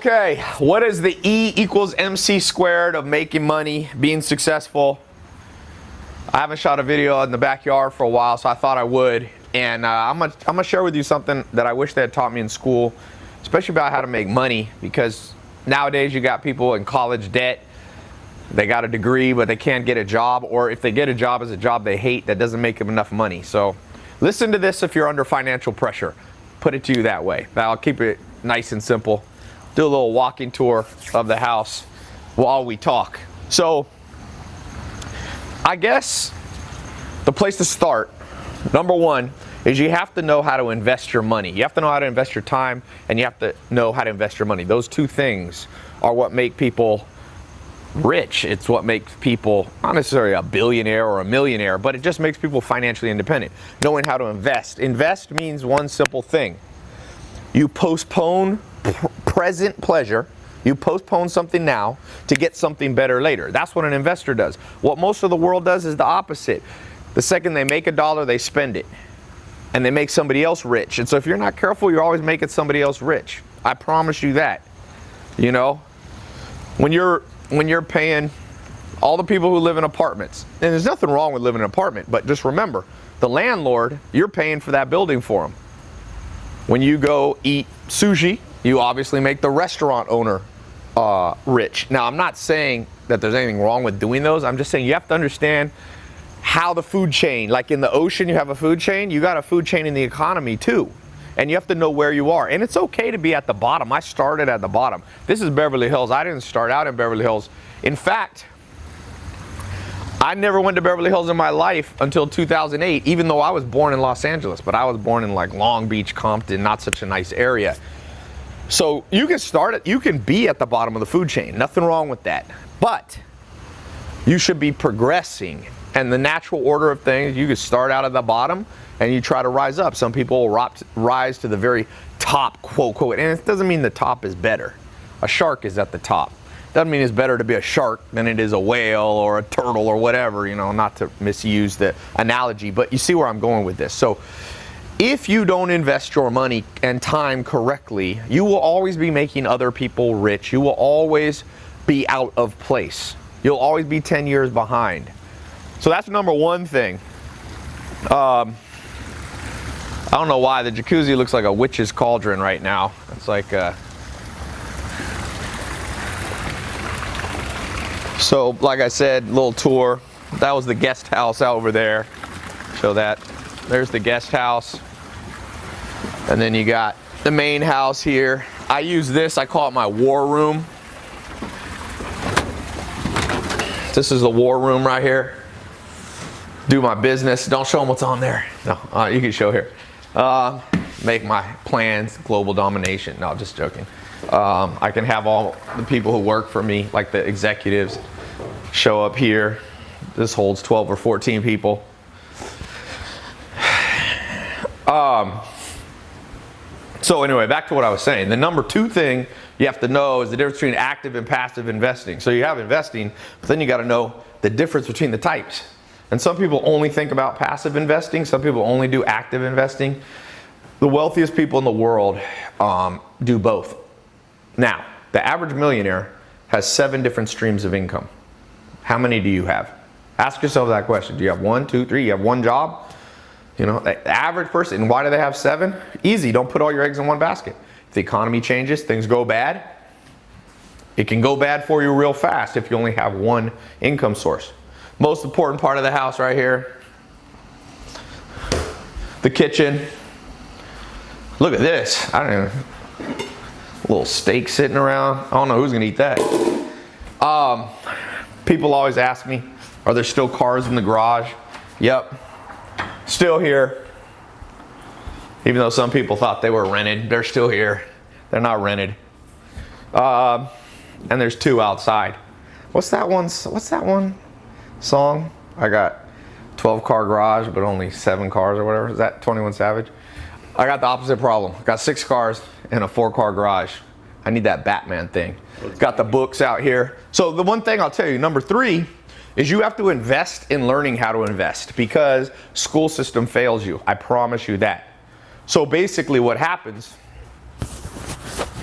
Okay, what is the E equals MC squared of making money, being successful? I haven't shot a video in the backyard for a while, so I thought I would. And I'm gonna share with you something that I wish they had taught me in school, especially about how to make money, because nowadays you got people in college debt. They got a degree, but they can't get a job, or if they get a job, it's a job they hate that doesn't make them enough money. So listen to this if you're under financial pressure. Put it to you that way. I'll keep it nice and simple. Do a little walking tour of the house while we talk. So I guess the place to start, number one, is you have to know how to invest your money. You have to know how to invest your time, and you have to know how to invest your money. Those two things are what make people rich. It's what makes people not necessarily a billionaire or a millionaire, but it just makes people financially independent. Knowing how to invest. Invest means one simple thing. You postpone present pleasure. You postpone something now to get something better later. That's what an investor does. What most of the world does is the opposite. The second they make a dollar, they spend it. And they make somebody else rich. And so if you're not careful, you're always making somebody else rich. I promise you that. You know, when you're paying all the people who live in apartments, and there's nothing wrong with living in an apartment, but just remember, the landlord, you're paying for that building for them. When you go eat sushi, you obviously make the restaurant owner rich. Now, I'm not saying that there's anything wrong with doing those. I'm just saying you have to understand how the food chain, like in the ocean, you have a food chain. You got a food chain in the economy too. And you have to know where you are. And it's okay to be at the bottom. I started at the bottom. This is Beverly Hills. I didn't start out in Beverly Hills. In fact, I never went to Beverly Hills in my life until 2008, even though I was born in Los Angeles. But I was born in like Long Beach, Compton, not such a nice area. So you can start it. You can be at the bottom of the food chain. Nothing wrong with that. But you should be progressing. And the natural order of things, you can start out at the bottom and you try to rise up. Some people will rise to the very top, quote, quote. And it doesn't mean the top is better. A shark is at the top. Doesn't mean it's better to be a shark than it is a whale or a turtle or whatever, you know, not to misuse the analogy, but you see where I'm going with this. So if you don't invest your money and time correctly, you will always be making other people rich. You will always be out of place. You'll always be 10 years behind. So that's number one thing. I don't know why the jacuzzi looks like a witch's cauldron right now. It's like so like I said, little tour. That was the guest house out over there. Show that. There's the guest house. And then you got the main house here. I use this, I call it my war room. This is the war room right here. Do my business. Don't show them what's on there. No, you can show here. Make my plans, global domination. No, just joking. I can have all the people who work for me, like the executives, show up here. This holds 12 or 14 people. So anyway, back to what I was saying. The number two thing you have to know is the difference between active and passive investing. So you have investing, but then you got to know the difference between the types. And some people only think about passive investing. Some people only do active investing. The wealthiest people in the world do both. Now, the average millionaire has 7 different streams of income. How many do you have? Ask yourself that question. Do you have 1, 2, 3? You have one job? You know, the average person, why do they have 7? Easy, don't put all your eggs in one basket. If the economy changes, things go bad, it can go bad for you real fast if you only have one income source. Most important part of the house right here, the kitchen. Look at this. I don't know, little steak sitting around. I don't know who's gonna eat that. People always ask me, are there still cars in the garage? Yep, still here. Even though some people thought they were rented, they're still here. They're not rented. And there's 2 outside. What's that one song? I got 12 car garage, but only 7 cars or whatever. Is that 21 Savage? I got the opposite problem. Got 6 cars and a 4-car garage. I need that Batman thing. Got the books out here. So the one thing I'll tell you, number 3, is you have to invest in learning how to invest, because school system fails you. I promise you that. So basically what happens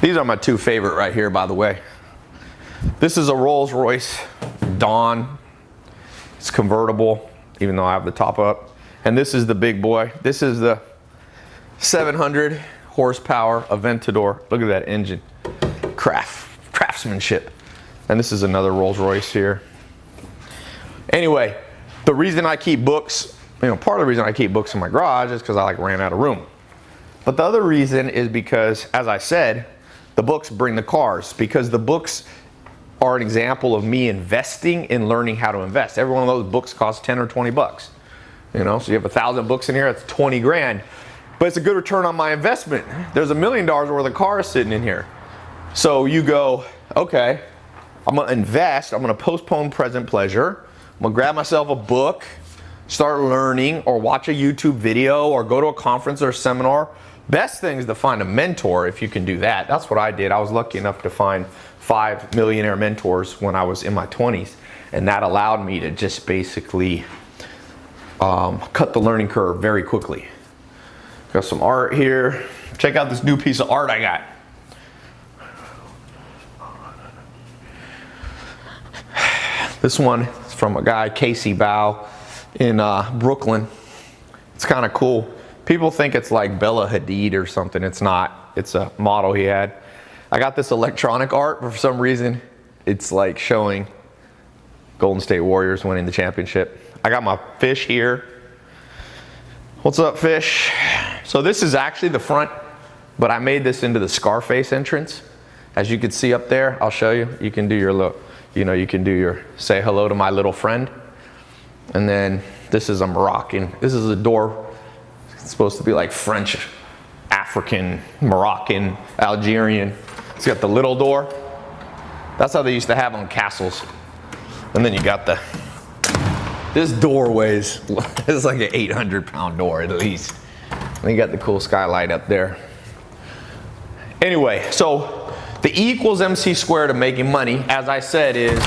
These are my two favorite right here, by the way. This is a Rolls Royce Dawn. It's convertible, even though I have the top up. And this is the big boy. This is the 700 horsepower Aventador. Look at that engine. Craftsmanship. And this is another Rolls Royce here. Anyway, the reason I keep books, part of the reason I keep books in my garage is because I ran out of room. But the other reason is because, as I said, the books bring the cars, because the books are an example of me investing in learning how to invest. Every one of those books costs 10 or 20 bucks. So you have 1,000 books in here, that's 20 grand. But it's a good return on my investment. There's $1 million worth of cars sitting in here. So you go, okay, I'm gonna invest, I'm gonna postpone present pleasure, I'm gonna grab myself a book, start learning, or watch a YouTube video, or go to a conference or a seminar. Best thing is to find a mentor if you can do that. That's what I did. I was lucky enough to find 5 millionaire mentors when I was in my 20s. And that allowed me to just basically cut the learning curve very quickly. Got some art here. Check out this new piece of art I got. This one is from a guy, Casey Bow, in Brooklyn. It's kind of cool. People think it's like Bella Hadid or something. It's not. It's a model he had. I got this electronic art, but for some reason, it's like showing Golden State Warriors winning the championship. I got my fish here. What's up, fish? So this is actually the front, but I made this into the Scarface entrance. As you can see up there, I'll show you. You can do your little, you can do your say hello to my little friend. And then this is a Moroccan. This is a door. It's supposed to be like French, African, Moroccan, Algerian. It's got the little door. That's how they used to have on castles. And then you got this door weighs, it's like an 800-pound door at least. And you got the cool skylight up there. Anyway, so the E equals MC squared of making money, as I said, is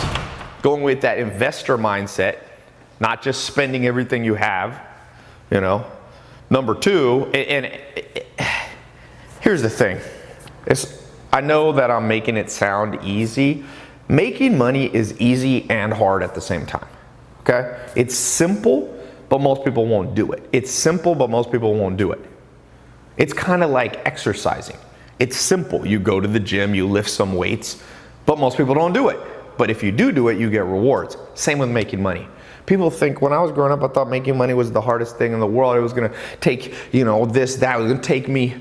going with that investor mindset, not just spending everything you have, Number two, and here's the thing. I know that I'm making it sound easy. Making money is easy and hard at the same time, okay? It's simple, but most people won't do it. It's simple, but most people won't do it. It's kind of like exercising. It's simple. You go to the gym, you lift some weights, but most people don't do it. But if you do it, you get rewards. Same with making money. People think, when I was growing up, I thought making money was the hardest thing in the world. It was gonna take, this, that. It was gonna take me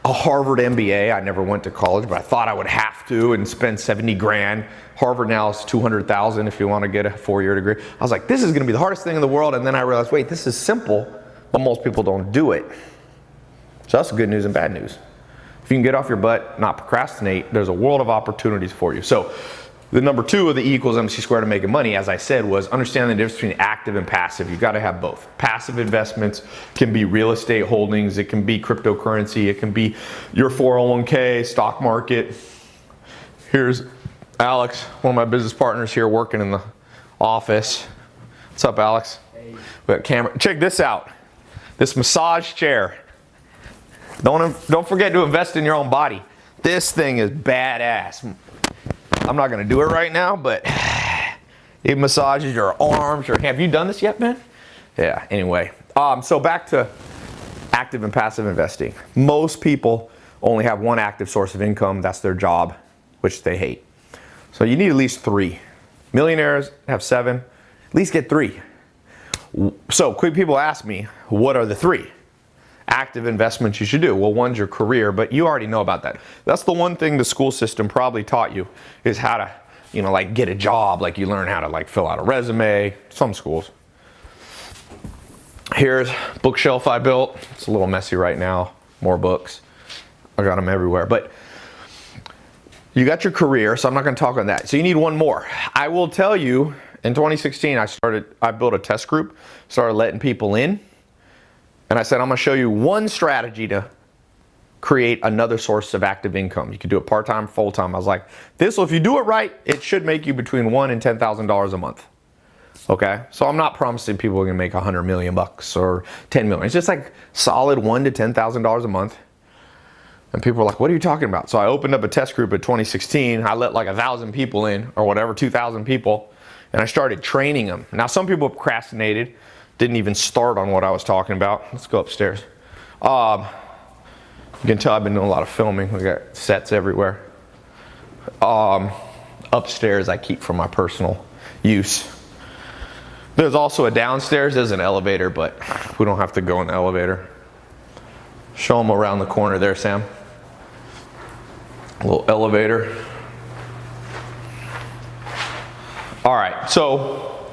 a Harvard MBA. I never went to college, but I thought I would have to and spend 70 grand. Harvard now is 200,000 if you want to get a 4-year degree. I was like, this is gonna be the hardest thing in the world. And then I realized, wait, this is simple, but most people don't do it. So that's good news and bad news. If you can get off your butt, not procrastinate, there's a world of opportunities for you. So the number two of the E equals MC squared of making money, as I said, was understanding the difference between active and passive. You've got to have both. Passive investments can be real estate holdings, it can be cryptocurrency, it can be your 401k, stock market. Here's Alex, one of my business partners here working in the office. What's up, Alex? Hey. We got camera. Check this out. This massage chair. Don't forget to invest in your own body. This thing is badass. I'm not gonna do it right now, but it massages your arms, your hand. Have you done this yet, Ben? Yeah, anyway. So back to active and passive investing. Most people only have one active source of income. That's their job, which they hate. So you need at least 3. Millionaires have 7. At least get 3. So quick people ask me, what are the 3 active investments you should do? Well, one's your career, but you already know about that. That's the one thing the school system probably taught you, is how to, get a job. Like you learn how to fill out a resume, some schools. Here's bookshelf I built. It's a little messy right now, more books. I got them everywhere, but you got your career, so I'm not gonna talk on that. So you need one more. I will tell you, in 2016, I built a test group, started letting people in, and I said, I'm gonna show you one strategy to create another source of active income. You can do it part-time, full-time. I was like, if you do it right, it should make you between $1,000 and $10,000 a month. Okay, so I'm not promising people are gonna make $100 million or $10 million. It's just like solid $1,000 to $10,000 a month. And people were like, what are you talking about? So I opened up a test group in 2016. I let like 1,000 people in, or whatever, 2,000 people. And I started training them. Now, some people procrastinated, didn't even start on what I was talking about. Let's go upstairs. You can tell I've been doing a lot of filming. We got sets everywhere. Upstairs I keep for my personal use. There's also a downstairs. There's an elevator, but we don't have to go in the elevator. Show them around the corner there, Sam. A little elevator. All right, so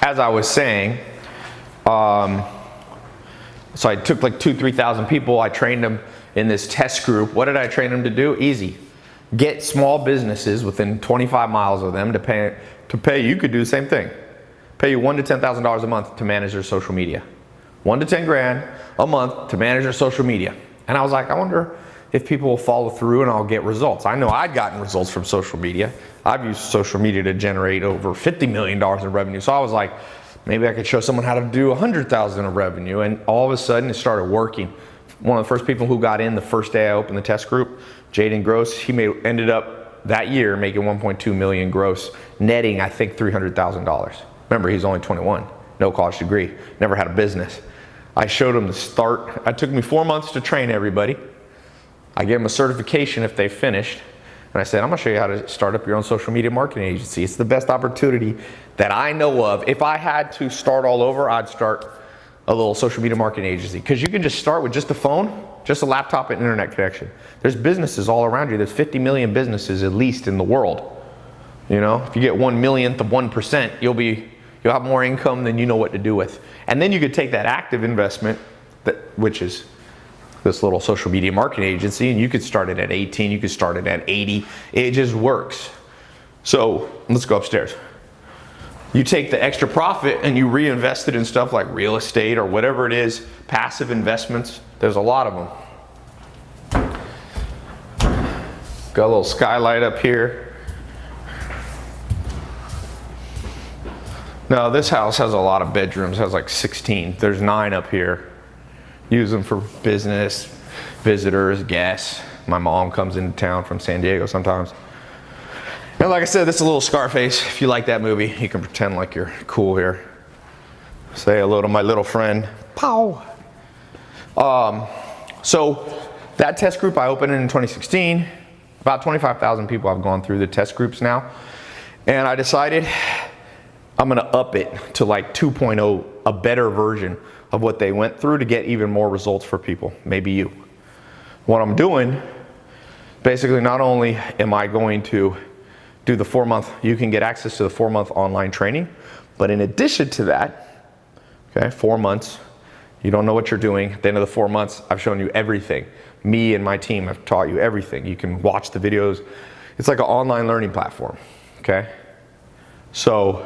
as I was saying, so I took like 2,000-3,000 people. I trained them in this test group. What did I train them to do? Easy. Get small businesses within 25 miles of them to pay. You could do the same thing. Pay you $1,000 to $10,000 a month to manage their social media. 1 to 10 grand a month to manage their social media. And I was like, I wonder if people will follow through and I'll get results. I know I'd gotten results from social media. I've used social media to generate over $50 million in revenue. So I was like, maybe I could show someone how to do 100,000 of revenue. And all of a sudden it started working. One of the first people who got in the first day I opened the test group, Jaden Gross, he ended up that year making 1.2 million gross, netting I think $300,000. Remember, he's only 21, no college degree, never had a business. I showed him the start. It took me 4 months to train everybody. I gave them a certification if they finished. And I said, I'm gonna show you how to start up your own social media marketing agency. It's the best opportunity that I know of. If I had to start all over, I'd start a little social media marketing agency. Because you can just start with just a phone, just a laptop and internet connection. There's businesses all around you. There's 50 million businesses at least in the world. You know, if you get 1/1,000,000th of 1%, you'll have more income than you know what to do with. And then you could take that active investment, which is this little social media marketing agency, and you could start it at 18, you could start it at 80. It just works. So let's go upstairs. You take the extra profit and you reinvest it in stuff like real estate or whatever it is, passive investments. There's a lot of them. Got a little skylight up here. Now this house has a lot of bedrooms, has like 16. There's 9 up here. Use them for business, visitors, guests. My mom comes into town from San Diego sometimes. And like I said, this is a little Scarface. If you like that movie, you can pretend like you're cool here. Say hello to my little friend. Pow! So that test group I opened in 2016. About 25,000 people have gone through the test groups now. And I decided I'm gonna up it to like 2.0, a better version of what they went through to get even more results for people, maybe you. What I'm doing, basically not only am I going to do the 4-month, you can get access to the 4-month online training, but in addition to that, okay, 4 months, you don't know what you're doing. At the end of the 4 months, I've shown you everything. Me and my team have taught you everything. You can watch the videos. It's like an online learning platform, okay? So,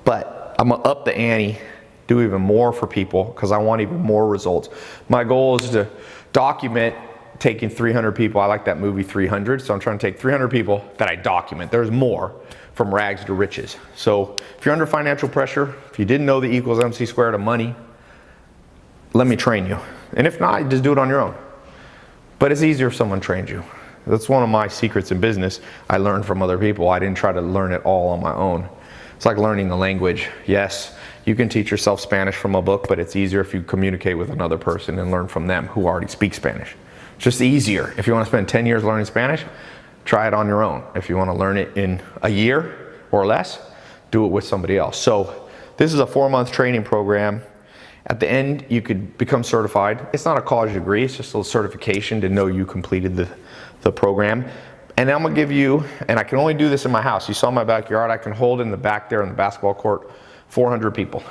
but I'm gonna up the ante, do even more for people because I want even more results. My goal is to document taking 300 people. I like that movie 300, so I'm trying to take 300 people that I document. There's more, from rags to riches. So if you're under financial pressure, if you didn't know the equals MC squared of money, let me train you. And if not, just do it on your own. But it's easier if someone trains you. That's one of my secrets in business. I learned from other people. I didn't try to learn it all on my own. It's like learning a language. Yes, you can teach yourself Spanish from a book, but it's easier if you communicate with another person and learn from them who already speak Spanish. It's just easier. If you want to spend 10 years learning Spanish, try it on your own. If you want to learn it in a year or less, do it with somebody else. So this is a 4-month training program. At the end, you could become certified. It's not a college degree, it's just a certification to know you completed the program. And I'm gonna give you, and I can only do this in my house. You saw my backyard, I can hold in the back there in the basketball court, 400 people.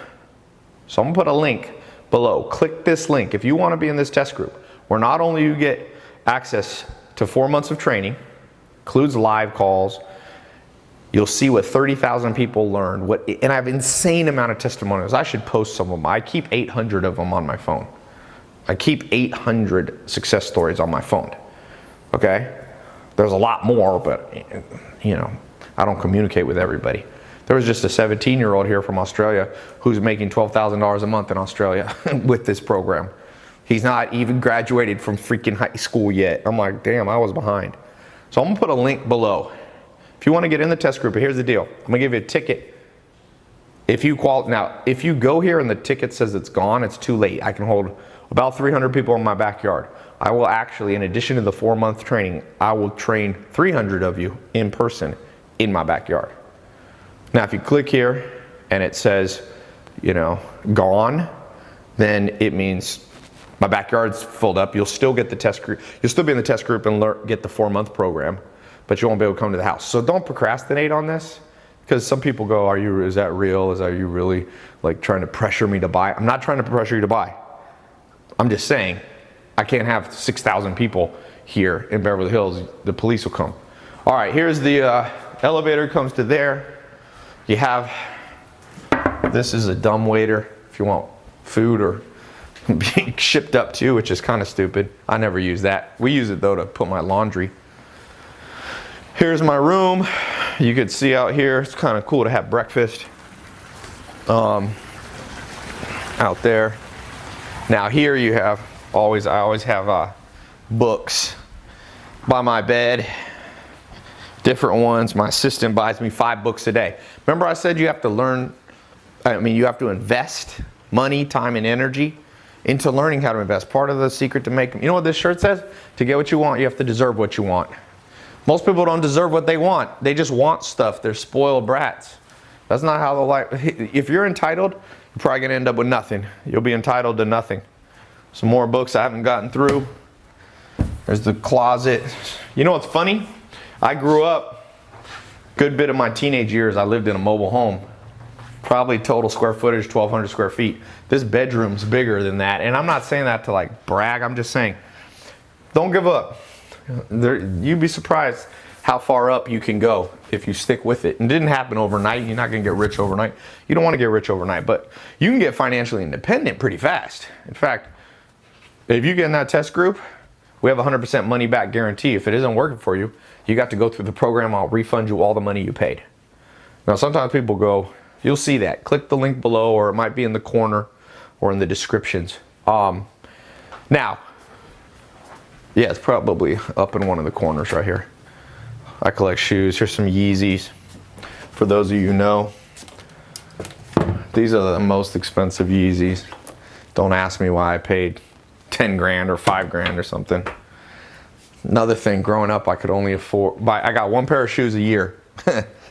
So I'm gonna put a link below. Click this link if you wanna be in this test group, where not only you get access to 4 months of training, includes live calls, you'll see what 30,000 people learned, and I have an insane amount of testimonials. I should post some of them. I keep 800 of them on my phone. I keep 800 success stories on my phone, okay? There's a lot more, but you know, I don't communicate with everybody. There was just a 17-year-old here from Australia who's making $12,000 a month in Australia with this program. He's not even graduated from freaking high school yet. I'm like, damn, I was behind. So I'm gonna put a link below. If you wanna get in the test group, here's the deal. I'm gonna give you a ticket. If you go here and the ticket says it's gone, it's too late. I can hold about 300 people in my backyard. I will actually, in addition to the 4-month training, I will train 300 of you in person in my backyard. Now, if you click here and it says, gone, then it means my backyard's filled up. You'll still get the test group. You'll still be in the test group and get the 4-month program, but you won't be able to come to the house. So don't procrastinate on this, because some people go, is that real? Are you really like trying to pressure me to buy? I'm not trying to pressure you to buy. I'm just saying, I can't have 6,000 people here in Beverly Hills. The police will come. All right, here's the elevator comes to there. You have, this is a dumbwaiter if you want food or being shipped up to, which is kind of stupid. I never use that. We use it though to put my laundry. Here's my room. You could see out here, it's kind of cool to have breakfast out there. Now here you have, I always have books by my bed, different ones. My assistant buys me 5 books a day. Remember I said you have to you have to invest money, time, and energy into learning how to invest. Part of the secret to make, you know what this shirt says? To get what you want, you have to deserve what you want. Most people don't deserve what they want. They just want stuff. They're spoiled brats. That's not how the life, if you're entitled, you're probably gonna end up with nothing. You'll be entitled to nothing. Some more books I haven't gotten through. There's the closet. You know what's funny? I grew up, good bit of my teenage years, I lived in a mobile home. Probably total square footage, 1,200 square feet. This bedroom's bigger than that. And I'm not saying that to like brag, I'm just saying, don't give up. You'd be surprised how far up you can go if you stick with it. And it didn't happen overnight. You're not gonna get rich overnight. You don't wanna get rich overnight, but you can get financially independent pretty fast. In fact, if you get in that test group, we have 100% money back guarantee. If it isn't working for you, you got to go through the program. I'll refund you all the money you paid. Now, sometimes people go, you'll see that. Click the link below, or it might be in the corner or in the descriptions. Now, yeah, it's probably up in one of the corners right here. I collect shoes. Here's some Yeezys. For those of you who know, these are the most expensive Yeezys. Don't ask me why I paid 10 grand or 5 grand or something. Another thing, growing up, I could only afford, I got 1 pair of shoes a year.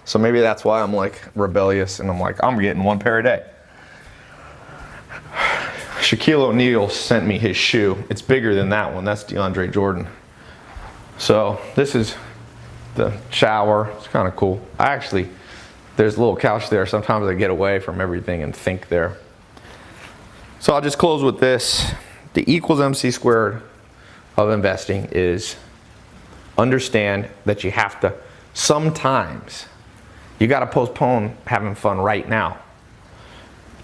So maybe that's why I'm like rebellious and I'm like, I'm getting 1 pair a day. Shaquille O'Neal sent me his shoe. It's bigger than that one. That's DeAndre Jordan. So this is the shower. It's kind of cool. There's a little couch there. Sometimes I get away from everything and think there. So I'll just close with this. The equals MC squared of investing is understand that you have to, sometimes you got to postpone having fun right now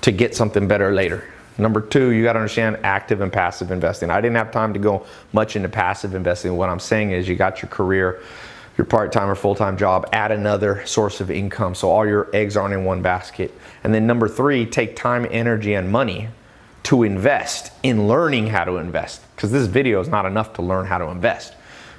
to get something better later. Number 2, you got to understand active and passive investing. I didn't have time to go much into passive investing. What I'm saying is you got your career, your part-time or full-time job, add another source of income so all your eggs aren't in one basket. And then number 3, take time, energy, and money to invest in learning how to invest, because this video is not enough to learn how to invest.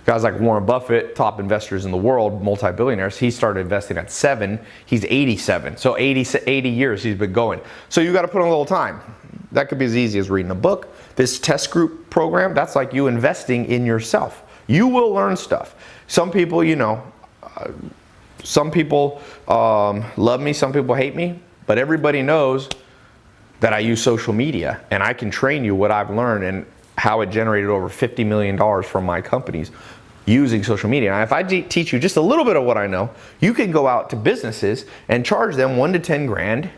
Guys like Warren Buffett, top investors in the world, multi-billionaires, he started investing at 7, he's 87. So 80 years he's been going. So you got to put in a little time. That could be as easy as reading a book. This test group program, that's like you investing in yourself. You will learn stuff. Some people, some people love me, some people hate me, but everybody knows that I use social media, and I can train you what I've learned and how it generated over $50 million from my companies using social media. And if I teach you just a little bit of what I know, you can go out to businesses and charge them 1 to 10 grand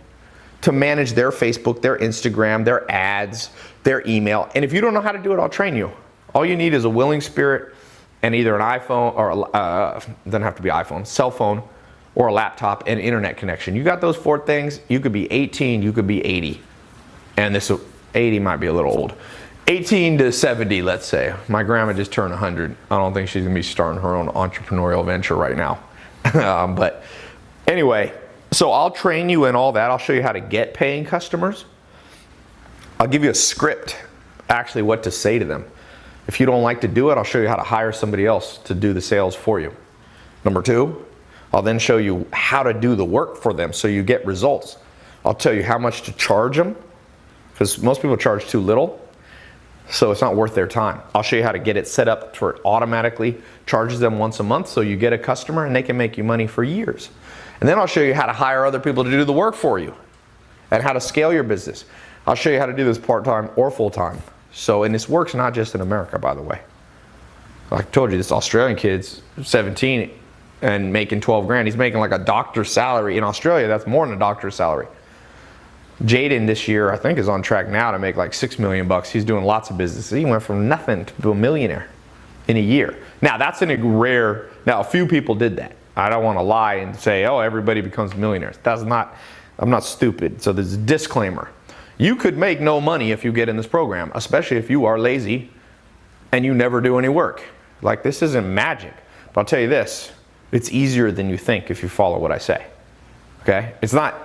to manage their Facebook, their Instagram, their ads, their email. And if you don't know how to do it, I'll train you. All you need is a willing spirit and either an iPhone or doesn't have to be iPhone, cell phone, or a laptop and internet connection. You got those 4 things, you could be 18, you could be 80. And this 80 might be a little old. 18 to 70, let's say. My grandma just turned 100. I don't think she's gonna be starting her own entrepreneurial venture right now. But anyway, so I'll train you in all that. I'll show you how to get paying customers. I'll give you a script actually what to say to them. If you don't like to do it, I'll show you how to hire somebody else to do the sales for you. Number two, I'll then show you how to do the work for them so you get results. I'll tell you how much to charge them, because most people charge too little, so it's not worth their time. I'll show you how to get it set up for it automatically charges them once a month, so you get a customer and they can make you money for years. And then I'll show you how to hire other people to do the work for you and how to scale your business. I'll show you how to do this part-time or full-time. So, and this works not just in America, by the way. Like I told you, this Australian kid's 17 and making 12 grand. He's making like a doctor's salary. In Australia, that's more than a doctor's salary. Jaden this year, I think, is on track now to make like $6 million bucks. He's doing lots of business. He went from nothing to a millionaire in a year. Now, that's a few people did that. I don't want to lie and say, oh, everybody becomes millionaires. I'm not stupid. So there's a disclaimer. You could make no money if you get in this program, especially if you are lazy and you never do any work. Like, this isn't magic. But I'll tell you this, it's easier than you think if you follow what I say. Okay? It's not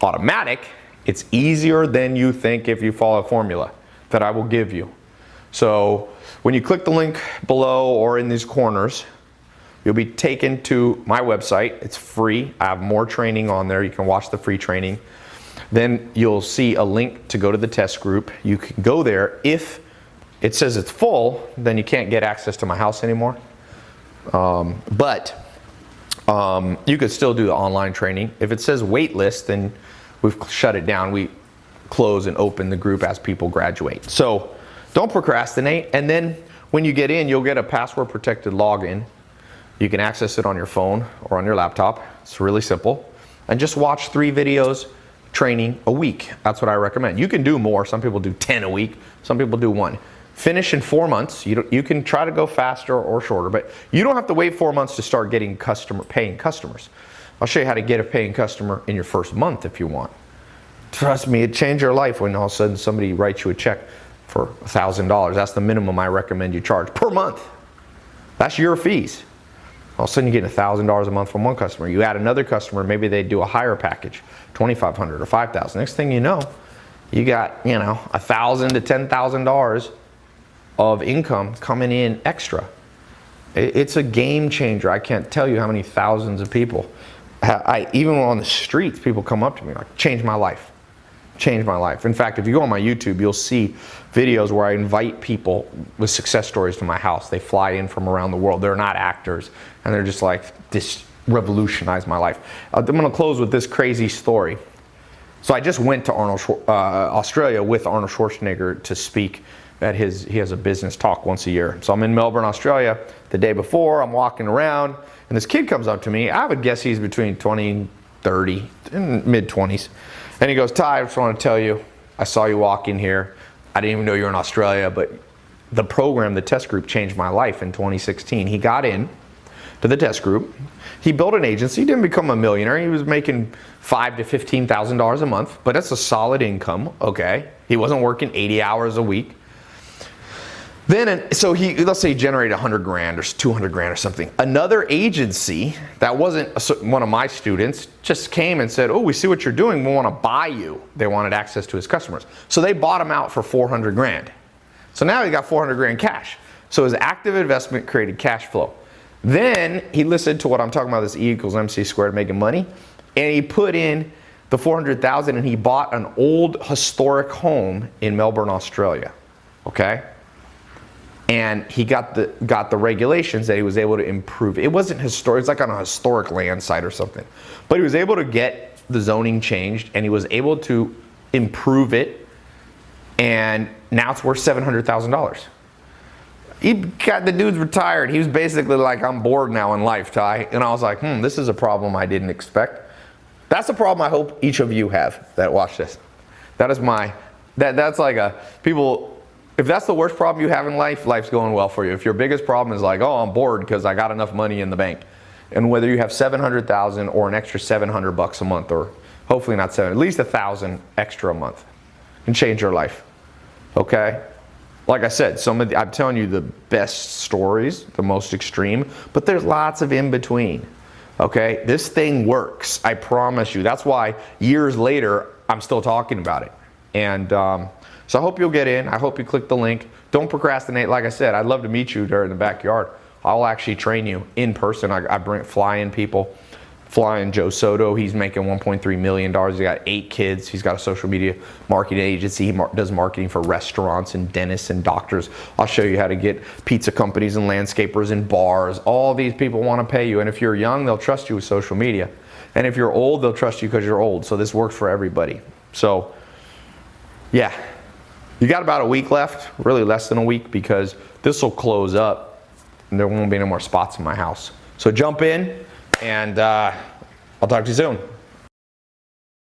automatic. It's easier than you think if you follow a formula that I will give you. So when you click the link below or in these corners, you'll be taken to my website. It's free. I have more training on there. You can watch the free training. Then you'll see a link to go to the test group. You can go there. If it says it's full, then you can't get access to my house anymore. But you could still do the online training. If it says wait list, then we've shut it down. We close and open the group as people graduate. So don't procrastinate. And then when you get in, you'll get a password protected login. You can access it on your phone or on your laptop. It's really simple. And just watch 3 videos training a week. That's what I recommend. You can do more. Some people do 10 a week. Some people do 1. Finish in 4 months. You can try to go faster or shorter, but you don't have to wait 4 months to start getting paying customers. I'll show you how to get a paying customer in your first month if you want. Trust me, it changed your life when all of a sudden somebody writes you a check for $1,000. That's the minimum I recommend you charge per month. That's your fees. All of a sudden you get $1,000 a month from one customer. You add another customer, maybe they do a higher package, $2,500 or $5,000. Next thing you know, you got, $1,000 to $10,000 of income coming in extra. It's a game changer. I can't tell you how many thousands of people, even on the streets, people come up to me like, changed my life. Changed my life. In fact, if you go on my YouTube, you'll see videos where I invite people with success stories to my house. They fly in from around the world. They're not actors, and they're just like, this revolutionized my life. I'm going to close with this crazy story. So I just went to Australia with Arnold Schwarzenegger to speak at he has a business talk once a year. So I'm in Melbourne, Australia. The day before, I'm walking around, and this kid comes up to me. I would guess he's between 20 and 30, in mid-20s. And he goes, Ty, I just want to tell you, I saw you walk in here. I didn't even know you were in Australia, but the program, the test group, changed my life in 2016. He got in to the test group. He built an agency. He didn't become a millionaire. He was making $5,000 to $15,000 a month, but that's a solid income, okay? He wasn't working 80 hours a week. Then, so let's say he generated 100 grand or 200 grand or something. Another agency that wasn't one of my students just came and said, oh, we see what you're doing. We want to buy you. They wanted access to his customers. So they bought him out for 400 grand. So now he got 400 grand cash. So his active investment created cash flow. Then he listened to what I'm talking about, this E equals MC squared, making money. And he put in the 400,000 and he bought an old historic home in Melbourne, Australia. Okay? And he got the regulations that he was able to improve. It wasn't historic, it's like on a historic land site or something. But he was able to get the zoning changed and he was able to improve it. And now it's worth $700,000. The dude's retired. He was basically like, I'm bored now in life, Ty. And I was like, this is a problem I didn't expect. That's a problem I hope each of you have that watch this. That's like if that's the worst problem you have in life, life's going well for you. If your biggest problem is like, oh, I'm bored because I got enough money in the bank. And whether you have 700,000 or an extra 700 bucks a month, or hopefully not 7, at least 1,000 extra a month, can change your life. Okay? Like I said, I'm telling you the best stories, the most extreme, but there's lots of in between. Okay? This thing works. I promise you. That's why years later, I'm still talking about it. And So I hope you'll get in. I hope you click the link. Don't procrastinate. Like I said, I'd love to meet you there in the backyard. I'll actually train you in person. I fly in people. Fly in Joe Soto. He's making $1.3 million. He's got 8 kids. He's got a social media marketing agency. He does marketing for restaurants and dentists and doctors. I'll show you how to get pizza companies and landscapers and bars. All these people want to pay you. And if you're young, they'll trust you with social media. And if you're old, they'll trust you because you're old. So this works for everybody. So, yeah. You got about a week left, really less than a week, because this will close up and there won't be any more spots in my house. So jump in, and I'll talk to you soon.